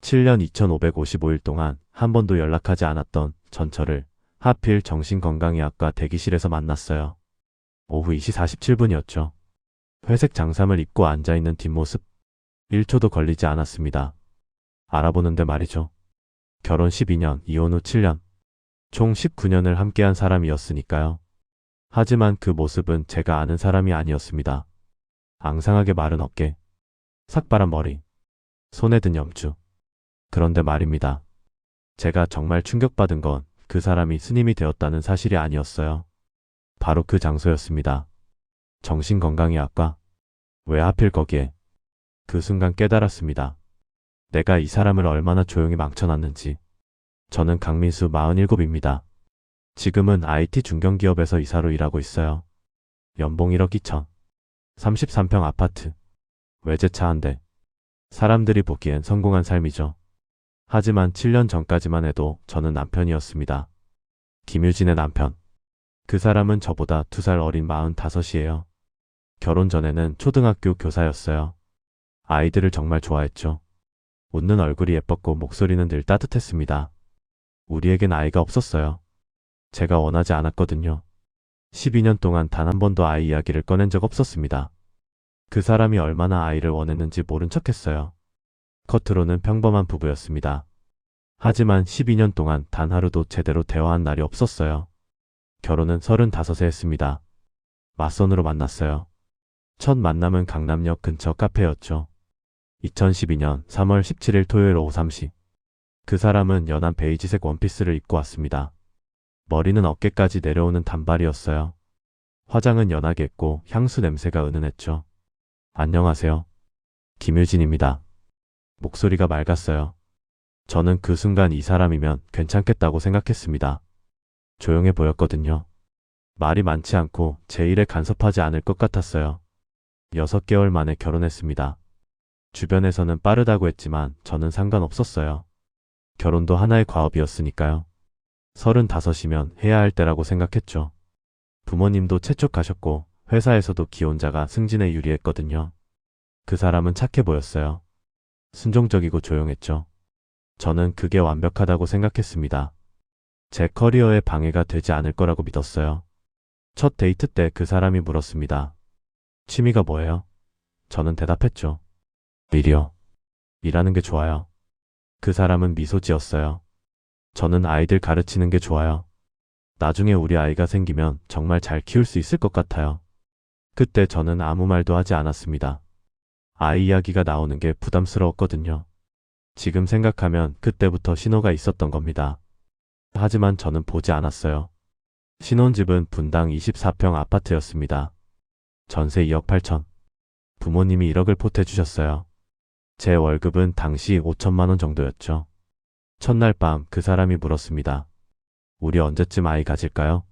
7년 2555일 동안 한 번도 연락하지 않았던 전철을 하필 정신건강의학과 대기실에서 만났어요. 오후 2시 47분이었죠. 회색 장삼을 입고 앉아있는 뒷모습. 1초도 걸리지 않았습니다. 알아보는데 말이죠. 결혼 12년, 이혼 후 7년. 총 19년을 함께한 사람이었으니까요. 하지만 그 모습은 제가 아는 사람이 아니었습니다. 앙상하게 마른 어깨, 삭발한 머리, 손에 든 염주. 그런데 말입니다. 제가 정말 충격받은 건 그 사람이 스님이 되었다는 사실이 아니었어요. 바로 그 장소였습니다. 정신건강의학과. 왜 하필 거기에? 그 순간 깨달았습니다. 내가 이 사람을 얼마나 조용히 망쳐놨는지. 저는 강민수 47입니다. 지금은 IT 중견기업에서 이사로 일하고 있어요. 연봉 1억 2천. 33평 아파트. 외제차 한 대. 사람들이 보기엔 성공한 삶이죠. 하지만 7년 전까지만 해도 저는 남편이었습니다. 김유진의 남편. 그 사람은 저보다 2살 어린 45이에요. 결혼 전에는 초등학교 교사였어요. 아이들을 정말 좋아했죠. 웃는 얼굴이 예뻤고 목소리는 늘 따뜻했습니다. 우리에겐 아이가 없었어요. 제가 원하지 않았거든요. 12년 동안 단 한 번도 아이 이야기를 꺼낸 적 없었습니다. 그 사람이 얼마나 아이를 원했는지 모른 척했어요. 겉으로는 평범한 부부였습니다. 하지만 12년 동안 단 하루도 제대로 대화한 날이 없었어요. 결혼은 35에 했습니다. 맞선으로 만났어요. 첫 만남은 강남역 근처 카페였죠. 2012년 3월 17일 토요일 오후 3시. 그 사람은 연한 베이지색 원피스를 입고 왔습니다. 머리는 어깨까지 내려오는 단발이었어요. 화장은 연하게 했고 향수 냄새가 은은했죠. 안녕하세요. 김유진입니다. 목소리가 맑았어요. 저는 그 순간 이 사람이면 괜찮겠다고 생각했습니다. 조용해 보였거든요. 말이 많지 않고 제 일에 간섭하지 않을 것 같았어요. 6개월 만에 결혼했습니다. 주변에서는 빠르다고 했지만 저는 상관없었어요. 결혼도 하나의 과업이었으니까요. 35이면 해야 할 때라고 생각했죠. 부모님도 채촉하셨고 회사에서도 기혼자가 승진에 유리했거든요. 그 사람은 착해 보였어요. 순종적이고 조용했죠. 저는 그게 완벽하다고 생각했습니다. 제 커리어에 방해가 되지 않을 거라고 믿었어요. 첫 데이트 때 그 사람이 물었습니다. 취미가 뭐예요? 저는 대답했죠. 일이요. 일하는 게 좋아요. 그 사람은 미소 지었어요. 저는 아이들 가르치는 게 좋아요. 나중에 우리 아이가 생기면 정말 잘 키울 수 있을 것 같아요. 그때 저는 아무 말도 하지 않았습니다. 아이 이야기가 나오는 게 부담스러웠거든요. 지금 생각하면 그때부터 신호가 있었던 겁니다. 하지만 저는 보지 않았어요. 신혼집은 분당 24평 아파트였습니다. 전세 2억 8천. 부모님이 1억을 보태주셨어요. 제 월급은 당시 5천만 원 정도였죠. 첫날 밤 그 사람이 물었습니다. 우리 언제쯤 아이 가질까요?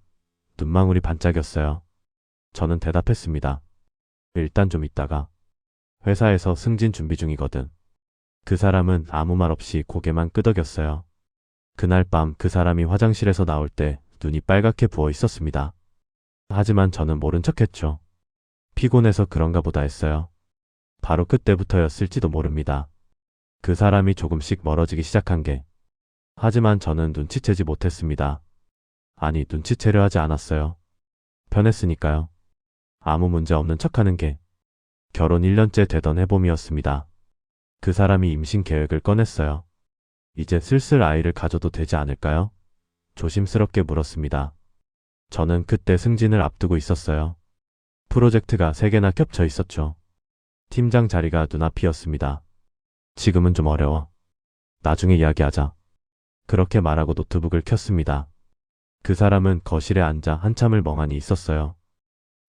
눈망울이 반짝였어요. 저는 대답했습니다. 일단 좀 있다가. 회사에서 승진 준비 중이거든. 그 사람은 아무 말 없이 고개만 끄덕였어요. 그날 밤 그 사람이 화장실에서 나올 때 눈이 빨갛게 부어 있었습니다. 하지만 저는 모른 척했죠. 피곤해서 그런가 보다 했어요. 바로 그때부터였을지도 모릅니다. 그 사람이 조금씩 멀어지기 시작한 게. 하지만 저는 눈치채지 못했습니다. 아니, 눈치채려 하지 않았어요. 편했으니까요. 아무 문제 없는 척하는 게. 결혼 1년째 되던 해봄이었습니다. 그 사람이 임신 계획을 꺼냈어요. 이제 슬슬 아이를 가져도 되지 않을까요? 조심스럽게 물었습니다. 저는 그때 승진을 앞두고 있었어요. 프로젝트가 3개나 겹쳐 있었죠. 팀장 자리가 눈앞이었습니다. 지금은 좀 어려워. 나중에 이야기하자. 그렇게 말하고 노트북을 켰습니다. 그 사람은 거실에 앉아 한참을 멍하니 있었어요.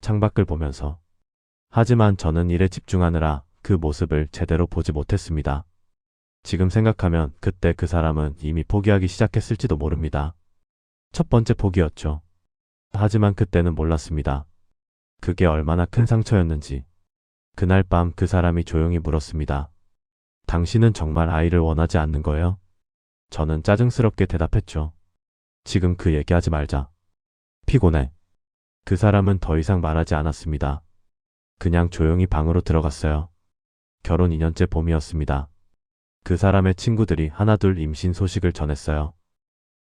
창밖을 보면서. 하지만 저는 일에 집중하느라 그 모습을 제대로 보지 못했습니다. 지금 생각하면 그때 그 사람은 이미 포기하기 시작했을지도 모릅니다. 첫 번째 포기였죠. 하지만 그때는 몰랐습니다. 그게 얼마나 큰 상처였는지. 그날 밤 그 사람이 조용히 물었습니다. 당신은 정말 아이를 원하지 않는 거예요? 저는 짜증스럽게 대답했죠. 지금 그 얘기하지 말자. 피곤해. 그 사람은 더 이상 말하지 않았습니다. 그냥 조용히 방으로 들어갔어요. 결혼 2년째 봄이었습니다. 그 사람의 친구들이 하나둘 임신 소식을 전했어요.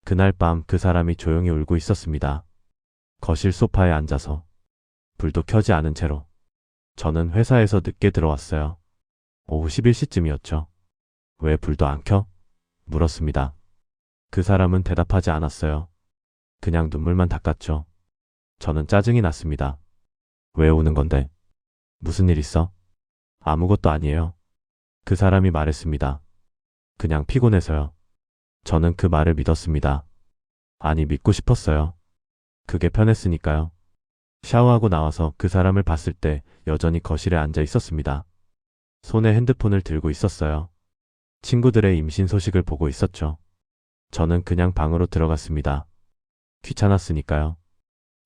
그날 밤 그 사람이 조용히 울고 있었습니다. 거실 소파에 앉아서 불도 켜지 않은 채로. 저는 회사에서 늦게 들어왔어요. 오후 11시쯤이었죠. 왜 불도 안 켜? 물었습니다. 그 사람은 대답하지 않았어요. 그냥 눈물만 닦았죠. 저는 짜증이 났습니다. 왜 우는 건데? 무슨 일 있어? 아무것도 아니에요. 그 사람이 말했습니다. 그냥 피곤해서요. 저는 그 말을 믿었습니다. 아니, 믿고 싶었어요. 그게 편했으니까요. 샤워하고 나와서 그 사람을 봤을 때 여전히 거실에 앉아 있었습니다. 손에 핸드폰을 들고 있었어요. 친구들의 임신 소식을 보고 있었죠. 저는 그냥 방으로 들어갔습니다. 귀찮았으니까요.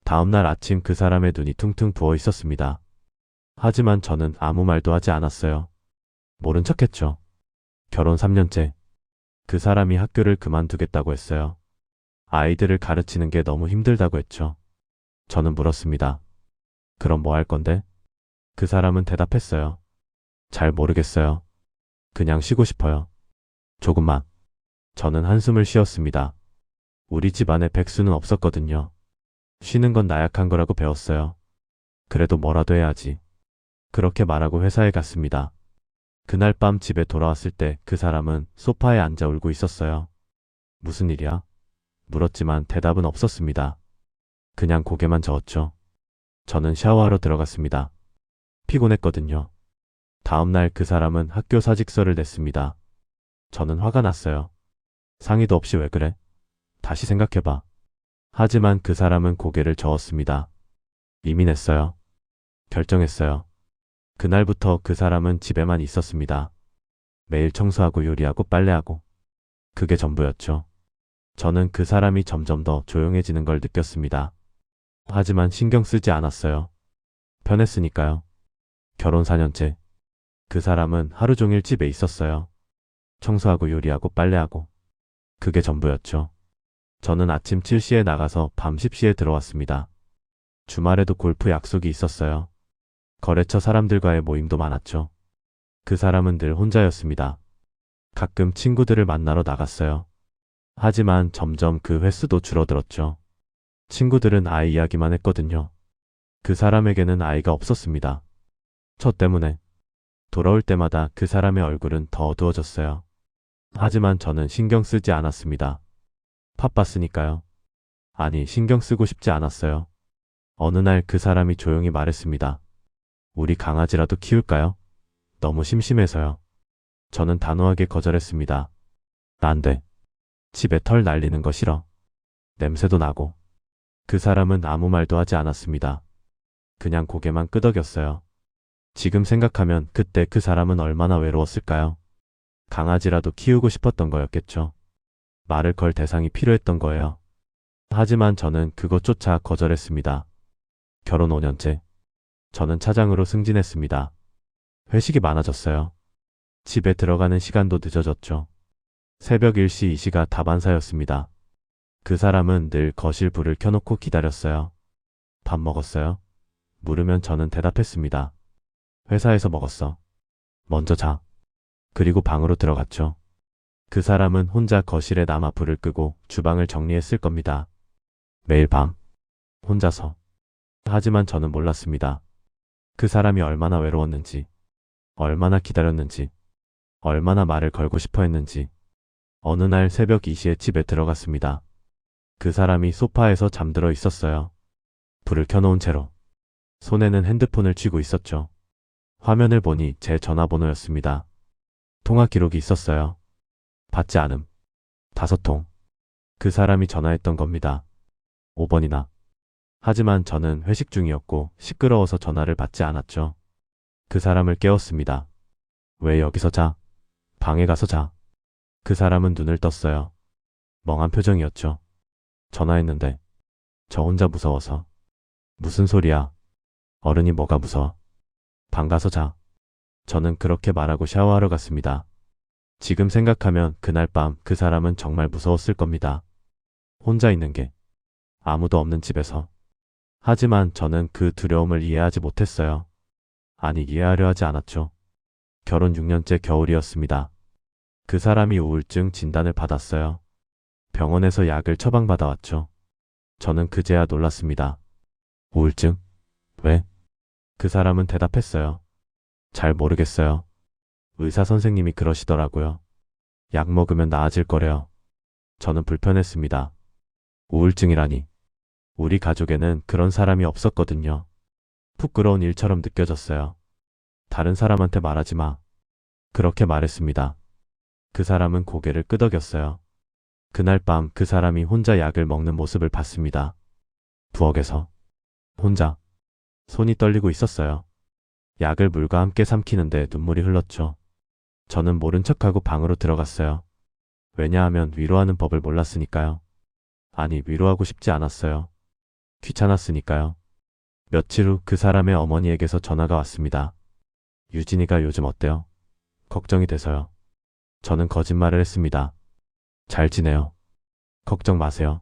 다음날 아침 그 사람의 눈이 퉁퉁 부어 있었습니다. 하지만 저는 아무 말도 하지 않았어요. 모른 척했죠. 결혼 3년째. 그 사람이 학교를 그만두겠다고 했어요. 아이들을 가르치는 게 너무 힘들다고 했죠. 저는 물었습니다. 그럼 뭐 할 건데? 그 사람은 대답했어요. 잘 모르겠어요. 그냥 쉬고 싶어요. 조금만. 저는 한숨을 쉬었습니다. 우리 집안에 백수는 없었거든요. 쉬는 건 나약한 거라고 배웠어요. 그래도 뭐라도 해야지. 그렇게 말하고 회사에 갔습니다. 그날 밤 집에 돌아왔을 때 그 사람은 소파에 앉아 울고 있었어요. 무슨 일이야? 물었지만 대답은 없었습니다. 그냥 고개만 저었죠. 저는 샤워하러 들어갔습니다. 피곤했거든요. 다음날 그 사람은 학교 사직서를 냈습니다. 저는 화가 났어요. 상의도 없이 왜 그래? 다시 생각해봐. 하지만 그 사람은 고개를 저었습니다. 이미 냈어요. 결정했어요. 그날부터 그 사람은 집에만 있었습니다. 매일 청소하고 요리하고 빨래하고. 그게 전부였죠. 저는 그 사람이 점점 더 조용해지는 걸 느꼈습니다. 하지만 신경 쓰지 않았어요. 편했으니까요. 결혼 4년째. 그 사람은 하루 종일 집에 있었어요. 청소하고 요리하고 빨래하고. 그게 전부였죠. 저는 아침 7시에 나가서 밤 10시에 들어왔습니다. 주말에도 골프 약속이 있었어요. 거래처 사람들과의 모임도 많았죠. 그 사람은 늘 혼자였습니다. 가끔 친구들을 만나러 나갔어요. 하지만 점점 그 횟수도 줄어들었죠. 친구들은 아이 이야기만 했거든요. 그 사람에게는 아이가 없었습니다. 저 때문에. 돌아올 때마다 그 사람의 얼굴은 더 어두워졌어요. 하지만 저는 신경 쓰지 않았습니다. 바빴으니까요. 아니, 신경 쓰고 싶지 않았어요. 어느 날 그 사람이 조용히 말했습니다. 우리 강아지라도 키울까요? 너무 심심해서요. 저는 단호하게 거절했습니다. 안 돼. 집에 털 날리는 거 싫어. 냄새도 나고. 그 사람은 아무 말도 하지 않았습니다. 그냥 고개만 끄덕였어요. 지금 생각하면 그때 그 사람은 얼마나 외로웠을까요? 강아지라도 키우고 싶었던 거였겠죠. 말을 걸 대상이 필요했던 거예요. 하지만 저는 그것조차 거절했습니다. 결혼 5년째. 저는 차장으로 승진했습니다. 회식이 많아졌어요. 집에 들어가는 시간도 늦어졌죠. 새벽 1시 2시가 다반사였습니다. 그 사람은 늘 거실 불을 켜놓고 기다렸어요. 밥 먹었어요? 물으면 저는 대답했습니다. 회사에서 먹었어. 먼저 자. 그리고 방으로 들어갔죠. 그 사람은 혼자 거실에 남아 불을 끄고 주방을 정리했을 겁니다. 매일 밤. 혼자서. 하지만 저는 몰랐습니다. 그 사람이 얼마나 외로웠는지, 얼마나 기다렸는지, 얼마나 말을 걸고 싶어 했는지. 어느 날 새벽 2시에 집에 들어갔습니다. 그 사람이 소파에서 잠들어 있었어요. 불을 켜놓은 채로. 손에는 핸드폰을 쥐고 있었죠. 화면을 보니 제 전화번호였습니다. 통화 기록이 있었어요. 받지 않음. 5통. 그 사람이 전화했던 겁니다. 5번이나. 하지만 저는 회식 중이었고 시끄러워서 전화를 받지 않았죠. 그 사람을 깨웠습니다. 왜 여기서 자? 방에 가서 자. 그 사람은 눈을 떴어요. 멍한 표정이었죠. 전화했는데 저 혼자 무서워서. 무슨 소리야? 어른이 뭐가 무서워? 방 가서 자. 저는 그렇게 말하고 샤워하러 갔습니다. 지금 생각하면 그날 밤 그 사람은 정말 무서웠을 겁니다. 혼자 있는 게. 아무도 없는 집에서. 하지만 저는 그 두려움을 이해하지 못했어요. 아니, 이해하려 하지 않았죠. 결혼 6년째 겨울이었습니다. 그 사람이 우울증 진단을 받았어요. 병원에서 약을 처방받아왔죠. 저는 그제야 놀랐습니다. 우울증? 왜? 그 사람은 대답했어요. 잘 모르겠어요. 의사 선생님이 그러시더라고요. 약 먹으면 나아질 거래요. 저는 불편했습니다. 우울증이라니. 우리 가족에는 그런 사람이 없었거든요. 부끄러운 일처럼 느껴졌어요. 다른 사람한테 말하지 마. 그렇게 말했습니다. 그 사람은 고개를 끄덕였어요. 그날 밤 그 사람이 혼자 약을 먹는 모습을 봤습니다. 부엌에서. 혼자. 손이 떨리고 있었어요. 약을 물과 함께 삼키는데 눈물이 흘렀죠. 저는 모른 척하고 방으로 들어갔어요. 왜냐하면 위로하는 법을 몰랐으니까요. 아니, 위로하고 싶지 않았어요. 귀찮았으니까요. 며칠 후 그 사람의 어머니에게서 전화가 왔습니다. 유진이가 요즘 어때요? 걱정이 돼서요. 저는 거짓말을 했습니다. 잘 지내요. 걱정 마세요.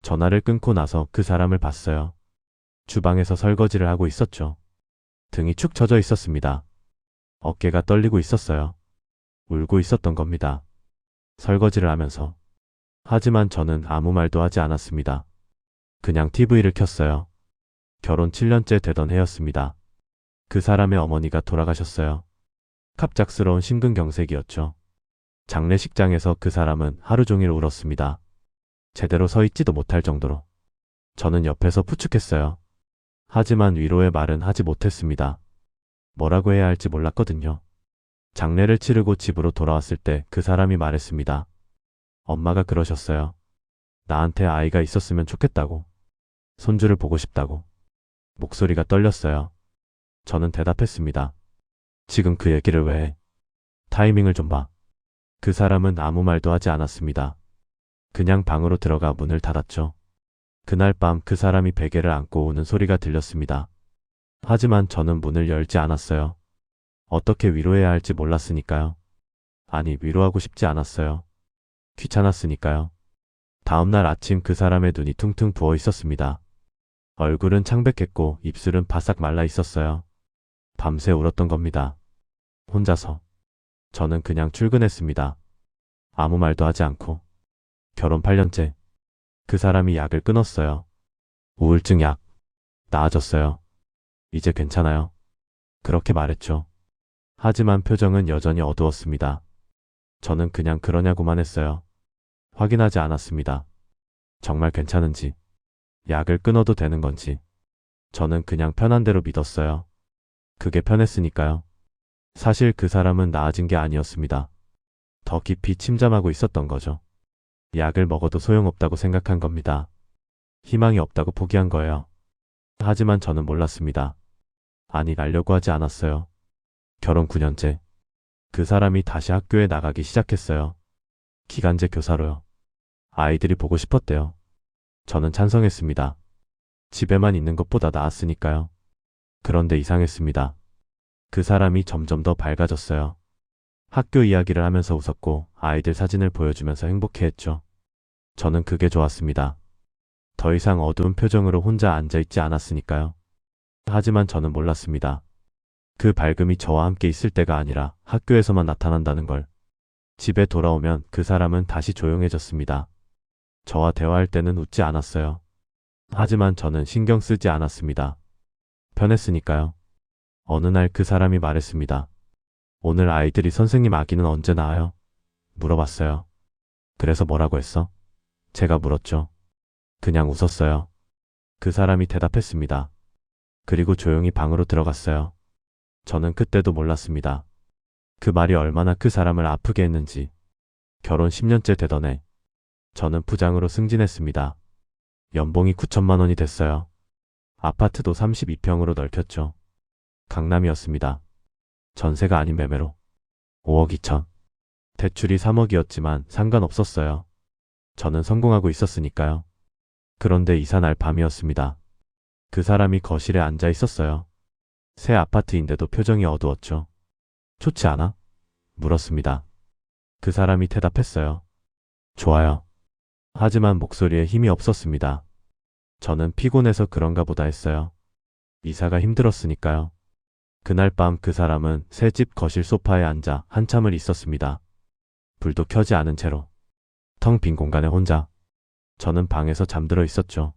전화를 끊고 나서 그 사람을 봤어요. 주방에서 설거지를 하고 있었죠. 등이 축 처져 있었습니다. 어깨가 떨리고 있었어요. 울고 있었던 겁니다. 설거지를 하면서. 하지만 저는 아무 말도 하지 않았습니다. 그냥 TV를 켰어요. 결혼 7년째 되던 해였습니다. 그 사람의 어머니가 돌아가셨어요. 갑작스러운 심근경색이었죠. 장례식장에서 그 사람은 하루 종일 울었습니다. 제대로 서 있지도 못할 정도로. 저는 옆에서 푸축했어요. 하지만 위로의 말은 하지 못했습니다. 뭐라고 해야 할지 몰랐거든요. 장례를 치르고 집으로 돌아왔을 때 그 사람이 말했습니다. 엄마가 그러셨어요. 나한테 아이가 있었으면 좋겠다고. 손주를 보고 싶다고. 목소리가 떨렸어요. 저는 대답했습니다. 지금 그 얘기를 왜 해? 타이밍을 좀 봐. 그 사람은 아무 말도 하지 않았습니다. 그냥 방으로 들어가 문을 닫았죠. 그날 밤 그 사람이 베개를 안고 우는 소리가 들렸습니다. 하지만 저는 문을 열지 않았어요. 어떻게 위로해야 할지 몰랐으니까요. 아니, 위로하고 싶지 않았어요. 귀찮았으니까요. 다음날 아침 그 사람의 눈이 퉁퉁 부어 있었습니다. 얼굴은 창백했고 입술은 바싹 말라 있었어요. 밤새 울었던 겁니다. 혼자서. 저는 그냥 출근했습니다. 아무 말도 하지 않고. 결혼 8년째. 그 사람이 약을 끊었어요. 우울증 약. 나아졌어요. 이제 괜찮아요. 그렇게 말했죠. 하지만 표정은 여전히 어두웠습니다. 저는 그냥 그러냐고만 했어요. 확인하지 않았습니다. 정말 괜찮은지, 약을 끊어도 되는 건지. 저는 그냥 편한 대로 믿었어요. 그게 편했으니까요. 사실 그 사람은 나아진 게 아니었습니다. 더 깊이 침잠하고 있었던 거죠. 약을 먹어도 소용없다고 생각한 겁니다. 희망이 없다고 포기한 거예요. 하지만 저는 몰랐습니다. 아니, 날려고 하지 않았어요. 결혼 9년째. 그 사람이 다시 학교에 나가기 시작했어요. 기간제 교사로요. 아이들이 보고 싶었대요. 저는 찬성했습니다. 집에만 있는 것보다 나았으니까요. 그런데 이상했습니다. 그 사람이 점점 더 밝아졌어요. 학교 이야기를 하면서 웃었고 아이들 사진을 보여주면서 행복해했죠. 저는 그게 좋았습니다. 더 이상 어두운 표정으로 혼자 앉아있지 않았으니까요. 하지만 저는 몰랐습니다. 그 밝음이 저와 함께 있을 때가 아니라 학교에서만 나타난다는 걸. 집에 돌아오면 그 사람은 다시 조용해졌습니다. 저와 대화할 때는 웃지 않았어요. 하지만 저는 신경 쓰지 않았습니다. 편했으니까요. 어느 날 그 사람이 말했습니다. 오늘 아이들이 선생님 아기는 언제 나와요? 물어봤어요. 그래서 뭐라고 했어? 제가 물었죠. 그냥 웃었어요. 그 사람이 대답했습니다. 그리고 조용히 방으로 들어갔어요. 저는 그때도 몰랐습니다. 그 말이 얼마나 그 사람을 아프게 했는지. 결혼 10년째 되던 해. 저는 부장으로 승진했습니다. 연봉이 9천만 원이 됐어요. 아파트도 32평으로 넓혔죠. 강남이었습니다. 전세가 아닌 매매로. 5억 2천. 대출이 3억이었지만 상관없었어요. 저는 성공하고 있었으니까요. 그런데 이사 날 밤이었습니다. 그 사람이 거실에 앉아 있었어요. 새 아파트인데도 표정이 어두웠죠. 좋지 않아? 물었습니다. 그 사람이 대답했어요. 좋아요. 하지만 목소리에 힘이 없었습니다. 저는 피곤해서 그런가 보다 했어요. 이사가 힘들었으니까요. 그날 밤 그 사람은 새 집 거실 소파에 앉아 한참을 있었습니다. 불도 켜지 않은 채로 텅 빈 공간에 혼자. 저는 방에서 잠들어 있었죠.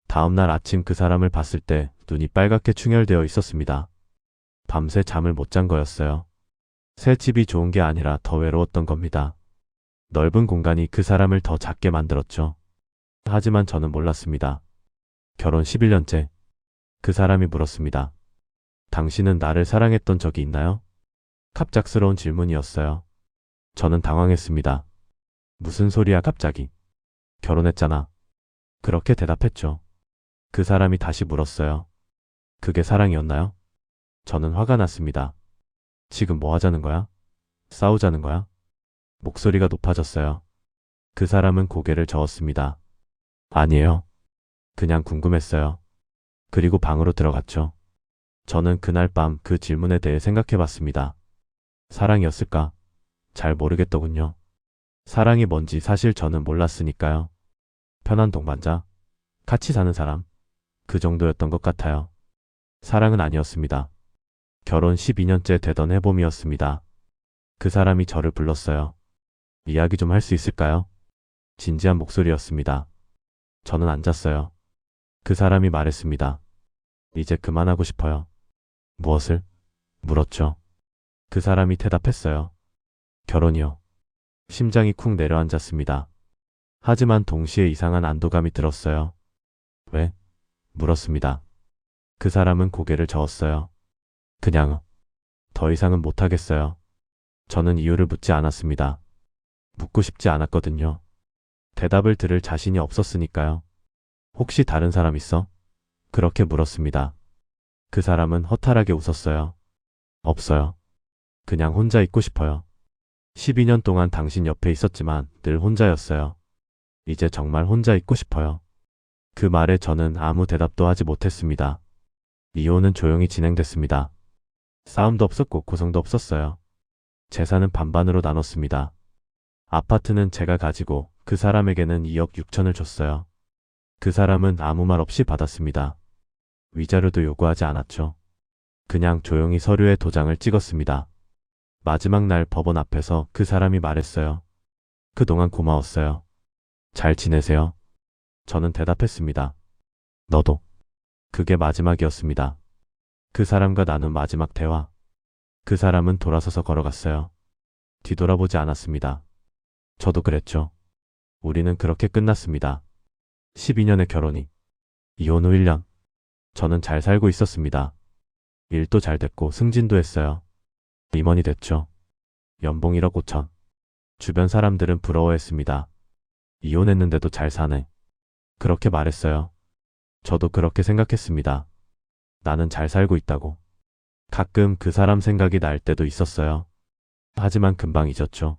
다음날 아침 그 사람을 봤을 때 눈이 빨갛게 충혈되어 있었습니다. 밤새 잠을 못 잔 거였어요. 새 집이 좋은 게 아니라 더 외로웠던 겁니다. 넓은 공간이 그 사람을 더 작게 만들었죠. 하지만 저는 몰랐습니다. 결혼 11년째. 그 사람이 물었습니다. 당신은 나를 사랑했던 적이 있나요? 갑작스러운 질문이었어요. 저는 당황했습니다. 무슨 소리야 갑자기. 결혼했잖아. 그렇게 대답했죠. 그 사람이 다시 물었어요. 그게 사랑이었나요? 저는 화가 났습니다. 지금 뭐 하자는 거야? 싸우자는 거야? 목소리가 높아졌어요. 그 사람은 고개를 저었습니다. 아니에요. 그냥 궁금했어요. 그리고 방으로 들어갔죠. 저는 그날 밤 그 질문에 대해 생각해 봤습니다. 사랑이었을까? 잘 모르겠더군요. 사랑이 뭔지 사실 저는 몰랐으니까요. 편한 동반자, 같이 사는 사람, 그 정도였던 것 같아요. 사랑은 아니었습니다. 결혼 12년째 되던 해봄이었습니다. 그 사람이 저를 불렀어요. 이야기 좀 할 수 있을까요? 진지한 목소리였습니다. 저는 앉았어요. 그 사람이 말했습니다. 이제 그만하고 싶어요. 무엇을? 물었죠. 그 사람이 대답했어요. 결혼이요. 심장이 쿵 내려앉았습니다. 하지만 동시에 이상한 안도감이 들었어요. 왜? 물었습니다. 그 사람은 고개를 저었어요. 그냥 더 이상은 못하겠어요. 저는 이유를 묻지 않았습니다. 묻고 싶지 않았거든요. 대답을 들을 자신이 없었으니까요. 혹시 다른 사람 있어? 그렇게 물었습니다. 그 사람은 허탈하게 웃었어요. 없어요. 그냥 혼자 있고 싶어요. 12년 동안 당신 옆에 있었지만 늘 혼자였어요. 이제 정말 혼자 있고 싶어요. 그 말에 저는 아무 대답도 하지 못했습니다. 이혼은 조용히 진행됐습니다. 싸움도 없었고 고성도 없었어요. 재산은 반반으로 나눴습니다. 아파트는 제가 가지고 그 사람에게는 2억 6천을 줬어요. 그 사람은 아무 말 없이 받았습니다. 위자료도 요구하지 않았죠. 그냥 조용히 서류에 도장을 찍었습니다. 마지막 날 법원 앞에서 그 사람이 말했어요. 그동안 고마웠어요. 잘 지내세요? 저는 대답했습니다. 너도. 그게 마지막이었습니다. 그 사람과 나눈 마지막 대화. 그 사람은 돌아서서 걸어갔어요. 뒤돌아보지 않았습니다. 저도 그랬죠. 우리는 그렇게 끝났습니다. 12년의 결혼이. 이혼 후 1년. 저는 잘 살고 있었습니다. 일도 잘 됐고 승진도 했어요. 임원이 됐죠. 연봉 1억 5천. 주변 사람들은 부러워했습니다. 이혼했는데도 잘 사네. 그렇게 말했어요. 저도 그렇게 생각했습니다. 나는 잘 살고 있다고. 가끔 그 사람 생각이 날 때도 있었어요. 하지만 금방 잊었죠.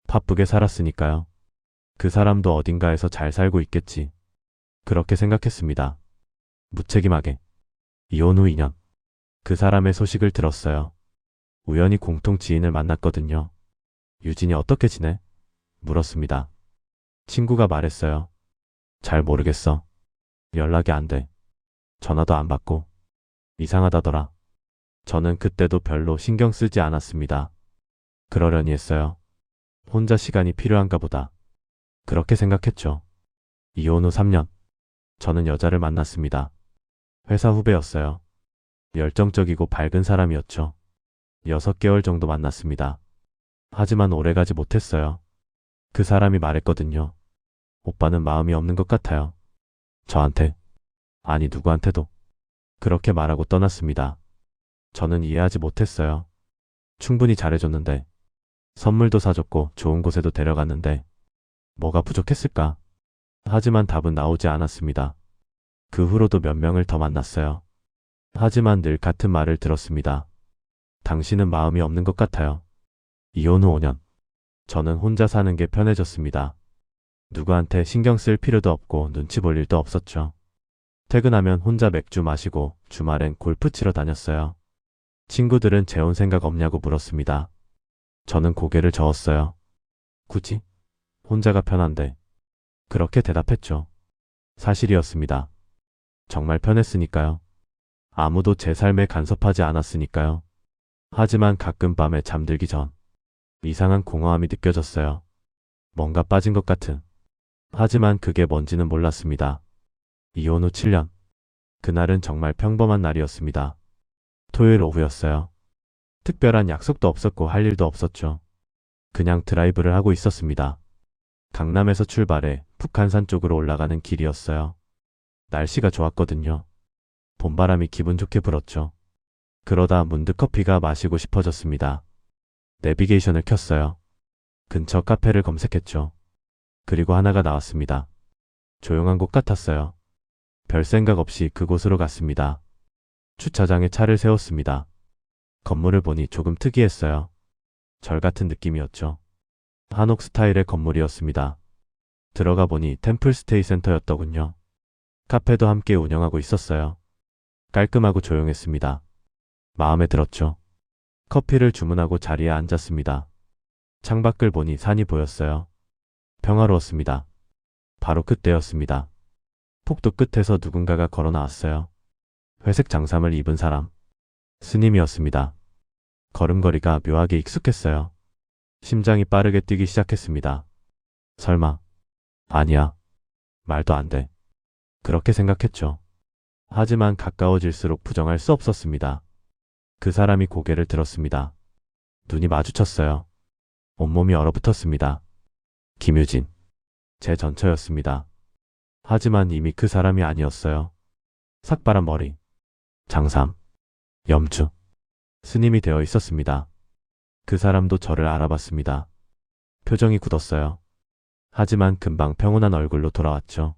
바쁘게 살았으니까요. 그 사람도 어딘가에서 잘 살고 있겠지. 그렇게 생각했습니다. 무책임하게. 이혼 후 2년. 그 사람의 소식을 들었어요. 우연히 공통 지인을 만났거든요. 유진이 어떻게 지내? 물었습니다. 친구가 말했어요. 잘 모르겠어. 연락이 안 돼. 전화도 안 받고. 이상하다더라. 저는 그때도 별로 신경 쓰지 않았습니다. 그러려니 했어요. 혼자 시간이 필요한가 보다. 그렇게 생각했죠. 이혼 후 3년. 저는 여자를 만났습니다. 회사 후배였어요. 열정적이고 밝은 사람이었죠. 6개월 정도 만났습니다. 하지만 오래가지 못했어요. 그 사람이 말했거든요. 오빠는 마음이 없는 것 같아요. 저한테. 아니 누구한테도. 그렇게 말하고 떠났습니다. 저는 이해하지 못했어요. 충분히 잘해줬는데. 선물도 사줬고 좋은 곳에도 데려갔는데. 뭐가 부족했을까? 하지만 답은 나오지 않았습니다. 그 후로도 몇 명을 더 만났어요. 하지만 늘 같은 말을 들었습니다. 당신은 마음이 없는 것 같아요. 이혼 후 5년. 저는 혼자 사는 게 편해졌습니다. 누구한테 신경 쓸 필요도 없고 눈치 볼 일도 없었죠. 퇴근하면 혼자 맥주 마시고 주말엔 골프 치러 다녔어요. 친구들은 재혼 생각 없냐고 물었습니다. 저는 고개를 저었어요. 굳이? 혼자가 편한데. 그렇게 대답했죠. 사실이었습니다. 정말 편했으니까요. 아무도 제 삶에 간섭하지 않았으니까요. 하지만 가끔 밤에 잠들기 전 이상한 공허함이 느껴졌어요. 뭔가 빠진 것 같은. 하지만 그게 뭔지는 몰랐습니다. 이혼 후 7년. 그날은 정말 평범한 날이었습니다. 토요일 오후였어요. 특별한 약속도 없었고 할 일도 없었죠. 그냥 드라이브를 하고 있었습니다. 강남에서 출발해 북한산 쪽으로 올라가는 길이었어요. 날씨가 좋았거든요. 봄바람이 기분 좋게 불었죠. 그러다 문득 커피가 마시고 싶어졌습니다. 내비게이션을 켰어요. 근처 카페를 검색했죠. 그리고 하나가 나왔습니다. 조용한 곳 같았어요. 별 생각 없이 그곳으로 갔습니다. 주차장에 차를 세웠습니다. 건물을 보니 조금 특이했어요. 절 같은 느낌이었죠. 한옥 스타일의 건물이었습니다. 들어가 보니 템플스테이 센터였더군요. 카페도 함께 운영하고 있었어요. 깔끔하고 조용했습니다. 마음에 들었죠. 커피를 주문하고 자리에 앉았습니다. 창밖을 보니 산이 보였어요. 평화로웠습니다. 바로 그때였습니다. 폭도 끝에서 누군가가 걸어 나왔어요. 회색 장삼을 입은 사람. 스님이었습니다. 걸음걸이가 묘하게 익숙했어요. 심장이 빠르게 뛰기 시작했습니다. 설마. 아니야. 말도 안 돼. 그렇게 생각했죠. 하지만 가까워질수록 부정할 수 없었습니다. 그 사람이 고개를 들었습니다. 눈이 마주쳤어요. 온몸이 얼어붙었습니다. 김유진. 제 전처였습니다. 하지만 이미 그 사람이 아니었어요. 삭발한 머리. 장삼. 염주. 스님이 되어 있었습니다. 그 사람도 저를 알아봤습니다. 표정이 굳었어요. 하지만 금방 평온한 얼굴로 돌아왔죠.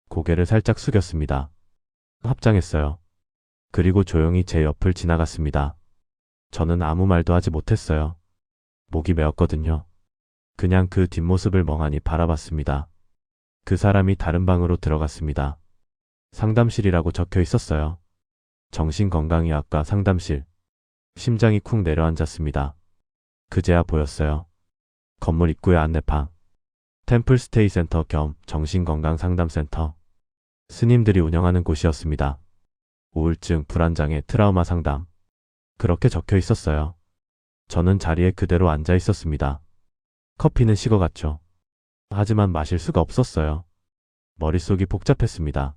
고개를 살짝 숙였습니다. 합장했어요. 그리고 조용히 제 옆을 지나갔습니다. 저는 아무 말도 하지 못했어요. 목이 메었거든요. 그냥 그 뒷모습을 멍하니 바라봤습니다. 그 사람이 다른 방으로 들어갔습니다. 상담실이라고 적혀 있었어요. 정신건강의학과 상담실. 심장이 쿵 내려앉았습니다. 그제야 보였어요. 건물 입구의 안내판. 템플스테이 센터 겸 정신건강상담센터. 스님들이 운영하는 곳이었습니다. 우울증, 불안장애, 트라우마 상담. 그렇게 적혀 있었어요. 저는 자리에 그대로 앉아 있었습니다. 커피는 식어갔죠. 하지만 마실 수가 없었어요. 머릿속이 복잡했습니다.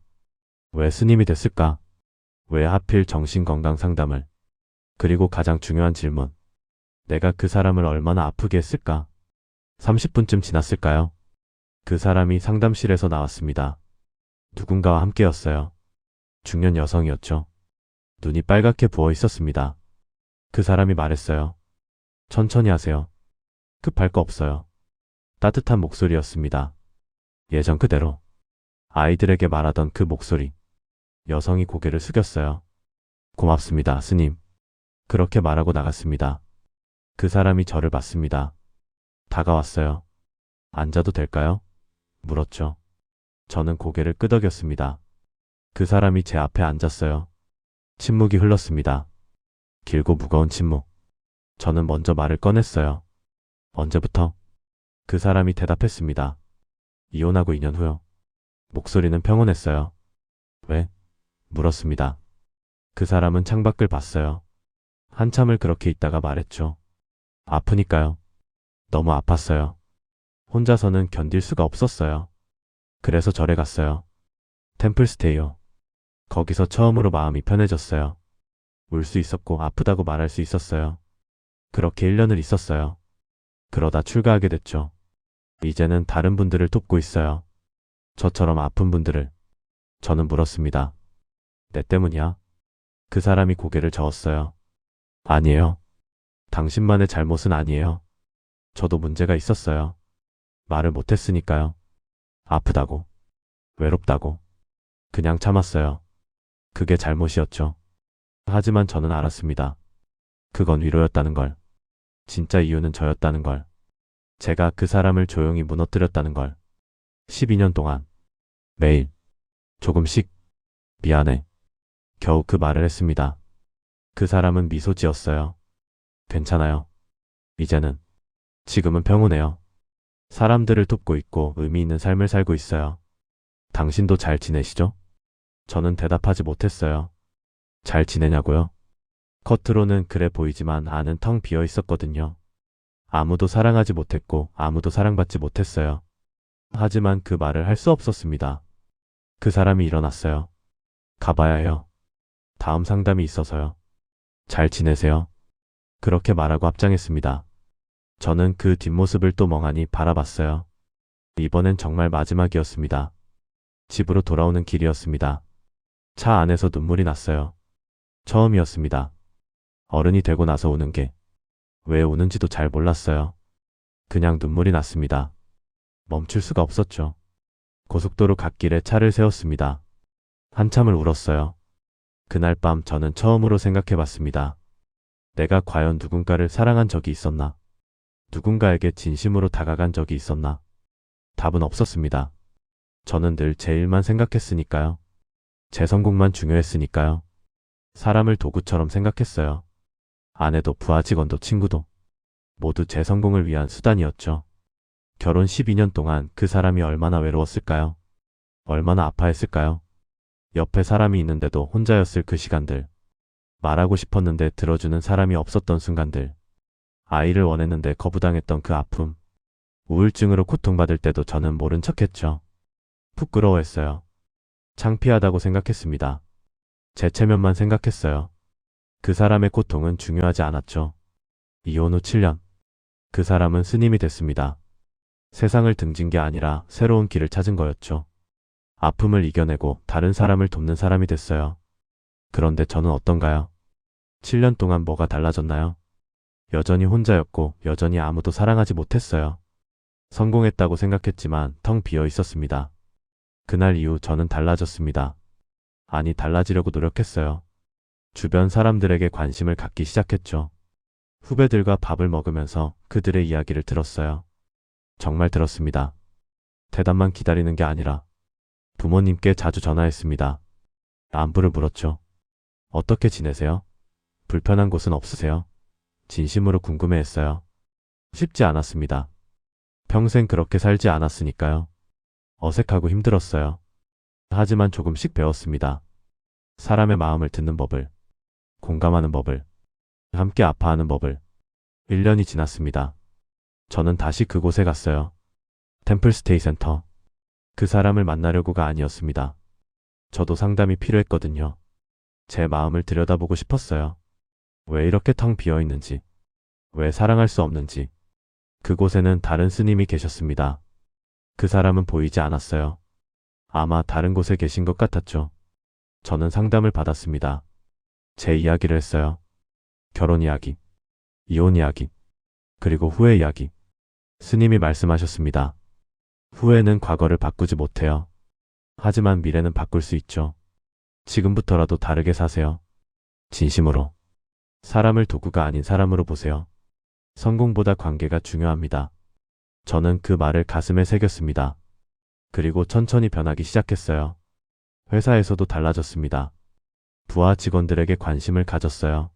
왜 스님이 됐을까? 왜 하필 정신건강 상담을? 그리고 가장 중요한 질문. 내가 그 사람을 얼마나 아프게 했을까? 30분쯤 지났을까요? 그 사람이 상담실에서 나왔습니다. 누군가와 함께였어요. 중년 여성이었죠. 눈이 빨갛게 부어 있었습니다. 그 사람이 말했어요. 천천히 하세요. 급할 거 없어요. 따뜻한 목소리였습니다. 예전 그대로. 아이들에게 말하던 그 목소리. 여성이 고개를 숙였어요. 고맙습니다, 스님. 그렇게 말하고 나갔습니다. 그 사람이 저를 봤습니다. 다가왔어요. 앉아도 될까요? 물었죠. 저는 고개를 끄덕였습니다. 그 사람이 제 앞에 앉았어요. 침묵이 흘렀습니다. 길고 무거운 침묵. 저는 먼저 말을 꺼냈어요. 언제부터? 그 사람이 대답했습니다. 이혼하고 2년 후요. 목소리는 평온했어요. 왜? 물었습니다. 그 사람은 창밖을 봤어요. 한참을 그렇게 있다가 말했죠. 아프니까요. 너무 아팠어요. 혼자서는 견딜 수가 없었어요. 그래서 절에 갔어요. 템플스테이요. 거기서 처음으로 마음이 편해졌어요. 울 수 있었고 아프다고 말할 수 있었어요. 그렇게 1년을 있었어요. 그러다 출가하게 됐죠. 이제는 다른 분들을 돕고 있어요. 저처럼 아픈 분들을. 저는 물었습니다. 내 때문이야? 그 사람이 고개를 저었어요. 아니에요. 당신만의 잘못은 아니에요. 저도 문제가 있었어요. 말을 못했으니까요. 아프다고. 외롭다고. 그냥 참았어요. 그게 잘못이었죠. 하지만 저는 알았습니다. 그건 위로였다는 걸. 진짜 이유는 저였다는 걸. 제가 그 사람을 조용히 무너뜨렸다는 걸. 12년 동안. 매일. 조금씩. 미안해. 겨우 그 말을 했습니다. 그 사람은 미소 지었어요. 괜찮아요. 이제는. 지금은 평온해요. 사람들을 돕고 있고 의미 있는 삶을 살고 있어요. 당신도 잘 지내시죠? 저는 대답하지 못했어요. 잘 지내냐고요? 겉으로는 그래 보이지만 안은 텅 비어 있었거든요. 아무도 사랑하지 못했고 아무도 사랑받지 못했어요. 하지만 그 말을 할 수 없었습니다. 그 사람이 일어났어요. 가봐야 해요. 다음 상담이 있어서요. 잘 지내세요. 그렇게 말하고 합장했습니다. 저는 그 뒷모습을 또 멍하니 바라봤어요. 이번엔 정말 마지막이었습니다. 집으로 돌아오는 길이었습니다. 차 안에서 눈물이 났어요. 처음이었습니다. 어른이 되고 나서 우는 게 왜 우는지도 잘 몰랐어요. 그냥 눈물이 났습니다. 멈출 수가 없었죠. 고속도로 갓길에 차를 세웠습니다. 한참을 울었어요. 그날 밤 저는 처음으로 생각해봤습니다. 내가 과연 누군가를 사랑한 적이 있었나? 누군가에게 진심으로 다가간 적이 있었나? 답은 없었습니다. 저는 늘 제 일만 생각했으니까요. 제 성공만 중요했으니까요. 사람을 도구처럼 생각했어요. 아내도 부하 직원도 친구도 모두 제 성공을 위한 수단이었죠. 결혼 12년 동안 그 사람이 얼마나 외로웠을까요? 얼마나 아파했을까요? 옆에 사람이 있는데도 혼자였을 그 시간들. 말하고 싶었는데 들어주는 사람이 없었던 순간들. 아이를 원했는데 거부당했던 그 아픔. 우울증으로 고통받을 때도 저는 모른 척했죠. 부끄러워했어요. 창피하다고 생각했습니다. 제 체면만 생각했어요. 그 사람의 고통은 중요하지 않았죠. 이혼 후 7년. 그 사람은 스님이 됐습니다. 세상을 등진 게 아니라 새로운 길을 찾은 거였죠. 아픔을 이겨내고 다른 사람을 돕는 사람이 됐어요. 그런데 저는 어떤가요? 7년 동안 뭐가 달라졌나요? 여전히 혼자였고 여전히 아무도 사랑하지 못했어요. 성공했다고 생각했지만 텅 비어 있었습니다. 그날 이후 저는 달라졌습니다. 아니, 달라지려고 노력했어요. 주변 사람들에게 관심을 갖기 시작했죠. 후배들과 밥을 먹으면서 그들의 이야기를 들었어요. 정말 들었습니다. 대답만 기다리는 게 아니라 부모님께 자주 전화했습니다. 안부를 물었죠. 어떻게 지내세요? 불편한 곳은 없으세요? 진심으로 궁금해했어요. 쉽지 않았습니다. 평생 그렇게 살지 않았으니까요. 어색하고 힘들었어요. 하지만 조금씩 배웠습니다. 사람의 마음을 듣는 법을, 공감하는 법을, 함께 아파하는 법을. 1년이 지났습니다. 저는 다시 그곳에 갔어요. 템플스테이 센터. 그 사람을 만나려고가 아니었습니다. 저도 상담이 필요했거든요. 제 마음을 들여다보고 싶었어요. 왜 이렇게 텅 비어 있는지, 왜 사랑할 수 없는지. 그곳에는 다른 스님이 계셨습니다. 그 사람은 보이지 않았어요. 아마 다른 곳에 계신 것 같았죠. 저는 상담을 받았습니다. 제 이야기를 했어요. 결혼 이야기, 이혼 이야기, 그리고 후회 이야기. 스님이 말씀하셨습니다. 후회는 과거를 바꾸지 못해요. 하지만 미래는 바꿀 수 있죠. 지금부터라도 다르게 사세요. 진심으로. 사람을 도구가 아닌 사람으로 보세요. 성공보다 관계가 중요합니다. 저는 그 말을 가슴에 새겼습니다. 그리고 천천히 변하기 시작했어요. 회사에서도 달라졌습니다. 부하 직원들에게 관심을 가졌어요.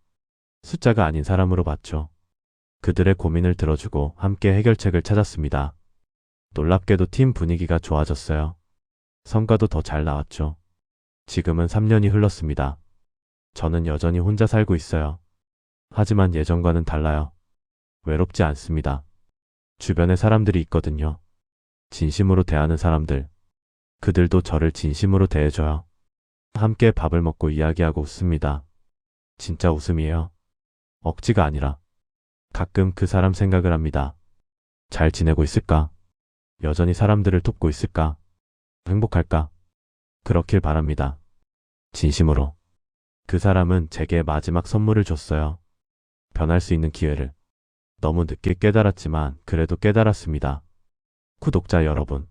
숫자가 아닌 사람으로 봤죠. 그들의 고민을 들어주고 함께 해결책을 찾았습니다. 놀랍게도 팀 분위기가 좋아졌어요. 성과도 더 잘 나왔죠. 지금은 3년이 흘렀습니다. 저는 여전히 혼자 살고 있어요. 하지만 예전과는 달라요. 외롭지 않습니다. 주변에 사람들이 있거든요. 진심으로 대하는 사람들. 그들도 저를 진심으로 대해줘요. 함께 밥을 먹고 이야기하고 웃습니다. 진짜 웃음이에요. 억지가 아니라. 가끔 그 사람 생각을 합니다. 잘 지내고 있을까? 여전히 사람들을 돕고 있을까? 행복할까? 그렇길 바랍니다. 진심으로. 그 사람은 제게 마지막 선물을 줬어요. 변할 수 있는 기회를. 너무 늦게 깨달았지만 그래도 깨달았습니다. 구독자 여러분.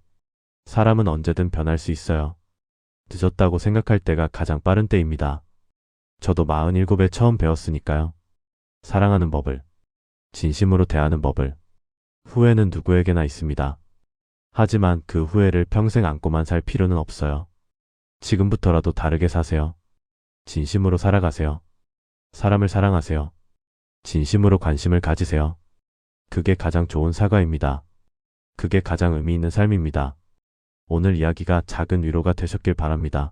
사람은 언제든 변할 수 있어요. 늦었다고 생각할 때가 가장 빠른 때입니다. 저도 47에 처음 배웠으니까요. 사랑하는 법을, 진심으로 대하는 법을. 후회는 누구에게나 있습니다. 하지만 그 후회를 평생 안고만 살 필요는 없어요. 지금부터라도 다르게 사세요. 진심으로 살아가세요. 사람을 사랑하세요. 진심으로 관심을 가지세요. 그게 가장 좋은 사과입니다. 그게 가장 의미 있는 삶입니다. 오늘 이야기가 작은 위로가 되셨길 바랍니다.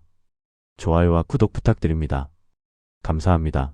좋아요와 구독 부탁드립니다. 감사합니다.